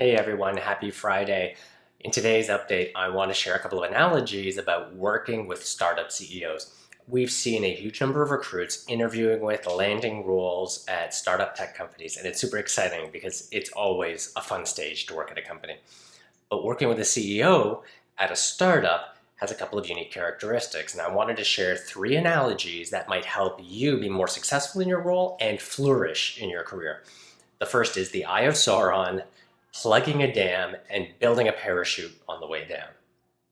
Hey everyone, happy Friday. In today's update, I want to share a couple of analogies about working with startup CEOs. We've seen a huge number of recruits interviewing with landing roles at startup tech companies, and it's super exciting because it's always a fun stage to work at a company. But working with a CEO at a startup has a couple of unique characteristics, and I wanted to share three analogies that might help you be more successful in your role and flourish in your career. The first is the Eye of Sauron, plugging a dam, and building a parachute on the way down.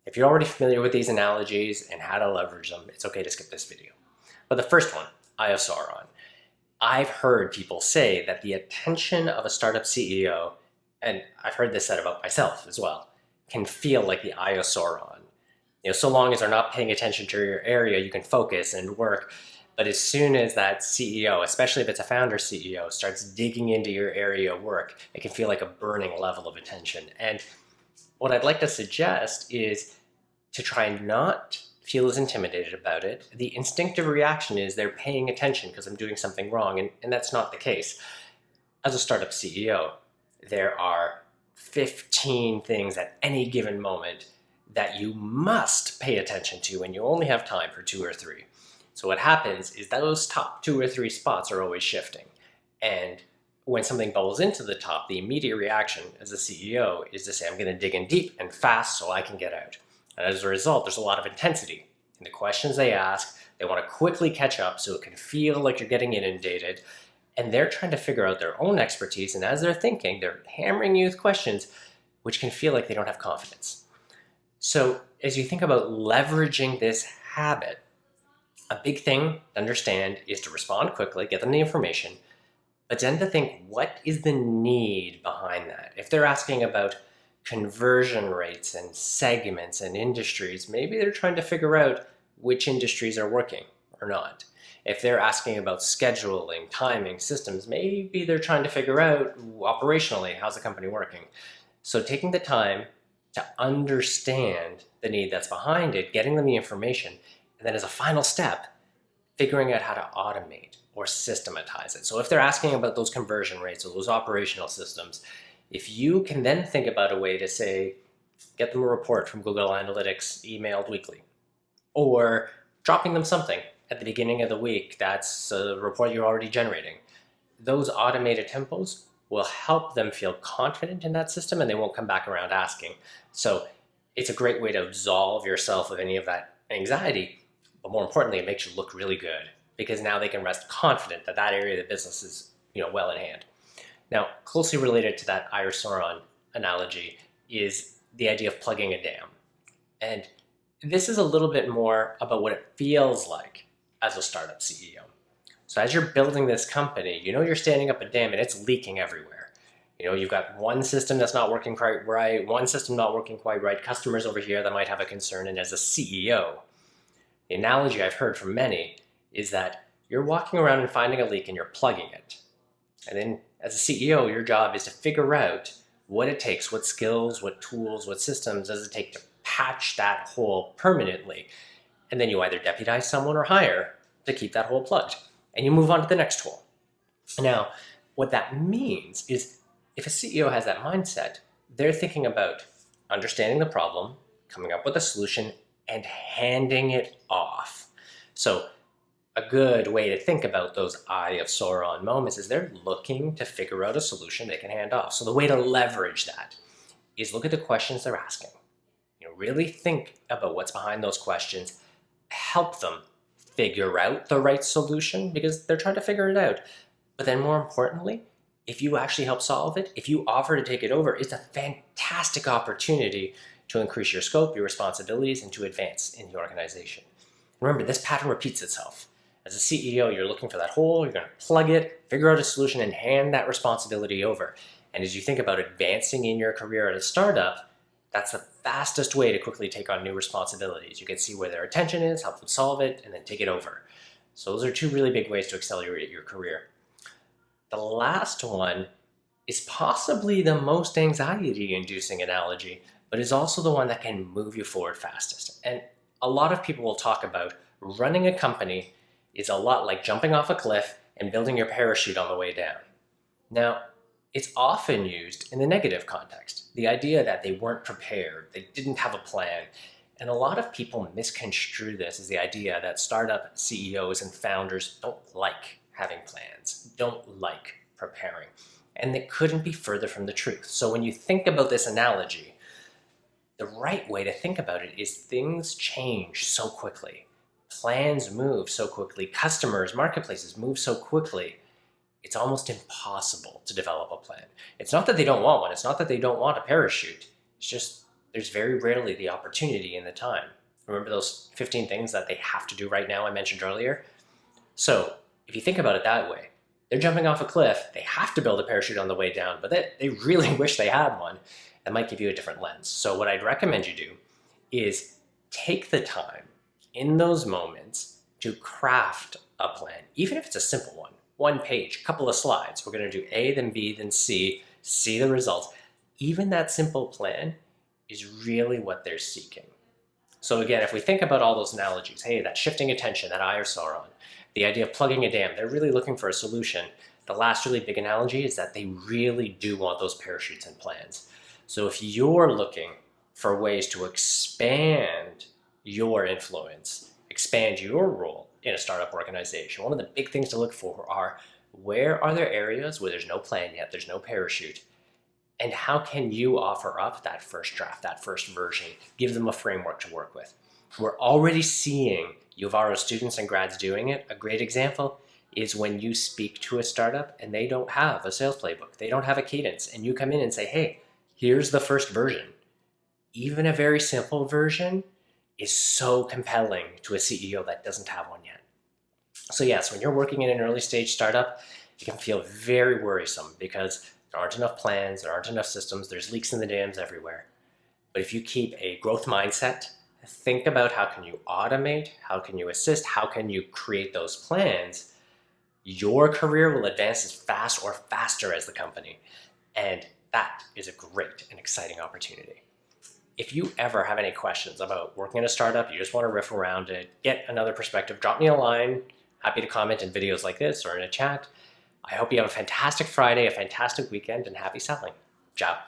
If you're already familiar with these analogies and how to leverage them, it's okay to skip this video. But the first one, Eye of Sauron. I've heard people say that the attention of a startup CEO, and I've heard this said about myself as well, can feel like the Eye of Sauron. So long as they're not paying attention to your area, you can focus and work. But as soon as that CEO, especially if it's a founder CEO, starts digging into your area of work, it can feel like a burning level of attention. And what I'd like to suggest is to try and not feel as intimidated about it. The instinctive reaction is they're paying attention because I'm doing something wrong, and that's not the case. As a startup CEO, there are 15 things at any given moment that you must pay attention to, and you only have time for 2 or 3. So what happens is that those top 2 or 3 spots are always shifting. And when something bubbles into the top, the immediate reaction as a CEO is to say, I'm going to dig in deep and fast so I can get out. And as a result, there's a lot of intensity in the questions they ask. They want to quickly catch up so it can feel like you're getting inundated. And they're trying to figure out their own expertise. And as they're thinking, they're hammering you with questions, which can feel like they don't have confidence. So as you think about leveraging this habit, a big thing to understand is to respond quickly, get them the information, but then to think, what is the need behind that? If they're asking about conversion rates and segments and industries, maybe they're trying to figure out which industries are working or not. If they're asking about scheduling, timing, systems, maybe they're trying to figure out operationally, how's the company working? So taking the time to understand the need that's behind it, getting them the information, and then as a final step, figuring out how to automate or systematize it. So if they're asking about those conversion rates or those operational systems, if you can then think about a way to say, get them a report from Google Analytics emailed weekly, or dropping them something at the beginning of the week that's a report you're already generating, those automated tempos will help them feel confident in that system and they won't come back around asking. So it's a great way to absolve yourself of any of that anxiety. But more importantly, it makes you look really good because now they can rest confident that that area of the business is, well in hand. Now, closely related to that Eye of Sauron analogy is the idea of plugging a dam. And this is a little bit more about what it feels like as a startup CEO. So as you're building this company, you're standing up a dam and it's leaking everywhere. You've got one system that's not working quite right, one system not working quite right, customers over here that might have a concern, and as a CEO, the analogy I've heard from many is that you're walking around and finding a leak and you're plugging it. And then as a CEO, your job is to figure out what it takes, what skills, what tools, what systems does it take to patch that hole permanently. And then you either deputize someone or hire to keep that hole plugged. And you move on to the next hole. Now, what that means is if a CEO has that mindset, they're thinking about understanding the problem, coming up with a solution, and handing it off. So a good way to think about those Eye of Sauron moments is they're looking to figure out a solution they can hand off. So the way to leverage that is look at the questions they're asking. Really think about what's behind those questions. Help them figure out the right solution because they're trying to figure it out. But then more importantly, if you actually help solve it, if you offer to take it over, it's a fantastic opportunity to increase your scope, your responsibilities, and to advance in the organization. Remember, this pattern repeats itself. As a CEO, you're looking for that hole, you're going to plug it, figure out a solution, and hand that responsibility over. And as you think about advancing in your career at a startup, that's the fastest way to quickly take on new responsibilities. You can see where their attention is, help them solve it, and then take it over. So those are 2 really big ways to accelerate your career. The last one is possibly the most anxiety-inducing analogy, but is also the one that can move you forward fastest. And a lot of people will talk about running a company is a lot like jumping off a cliff and building your parachute on the way down. Now, It's often used in the negative context, the idea that they weren't prepared, they didn't have a plan. And a lot of people misconstrue this as the idea that startup CEOs and founders don't like having plans, don't like preparing. And it couldn't be further from the truth. So when you think about this analogy, the right way to think about it is things change so quickly. Plans move so quickly. Customers, marketplaces move so quickly. It's almost impossible to develop a plan. It's not that they don't want one. It's not that they don't want a parachute. It's just there's very rarely the opportunity and the time. Remember those 15 things that they have to do right now I mentioned earlier? So if you think about it that way, they're jumping off a cliff. They have to build a parachute on the way down, but they really wish they had one. That might give you a different lens. So what I'd recommend you do is take the time in those moments to craft a plan, even if it's a simple one. One page, couple of slides. We're going to do A, then B, then C, see the results. Even that simple plan is really what they're seeking. So again, if we think about all those analogies, hey, that shifting attention, that eye or Sauron, the idea of plugging a dam, they're really looking for a solution. The last really big analogy is that they really do want those parachutes and plans. So if you're looking for ways to expand your influence, expand your role in a startup organization, one of the big things to look for are where are there areas where there's no plan yet, there's no parachute, and how can you offer up that first draft, that first version, give them a framework to work with. We're already seeing Uvaro students and grads doing it. A great example is when you speak to a startup and they don't have a sales playbook, they don't have a cadence, and you come in and say, hey, here's the first version. Even a very simple version is so compelling to a CEO that doesn't have one yet. So yes, when you're working in an early stage startup, it can feel very worrisome because there aren't enough plans, there aren't enough systems, there's leaks in the dams everywhere. But if you keep a growth mindset, think about how can you automate, how can you assist, how can you create those plans, your career will advance as fast or faster as the company. And that is a great and exciting opportunity. If you ever have any questions about working in a startup, you just want to riff around it, get another perspective, drop me a line. Happy to comment in videos like this or in a chat. I hope you have a fantastic Friday, a fantastic weekend, and happy selling. Ciao.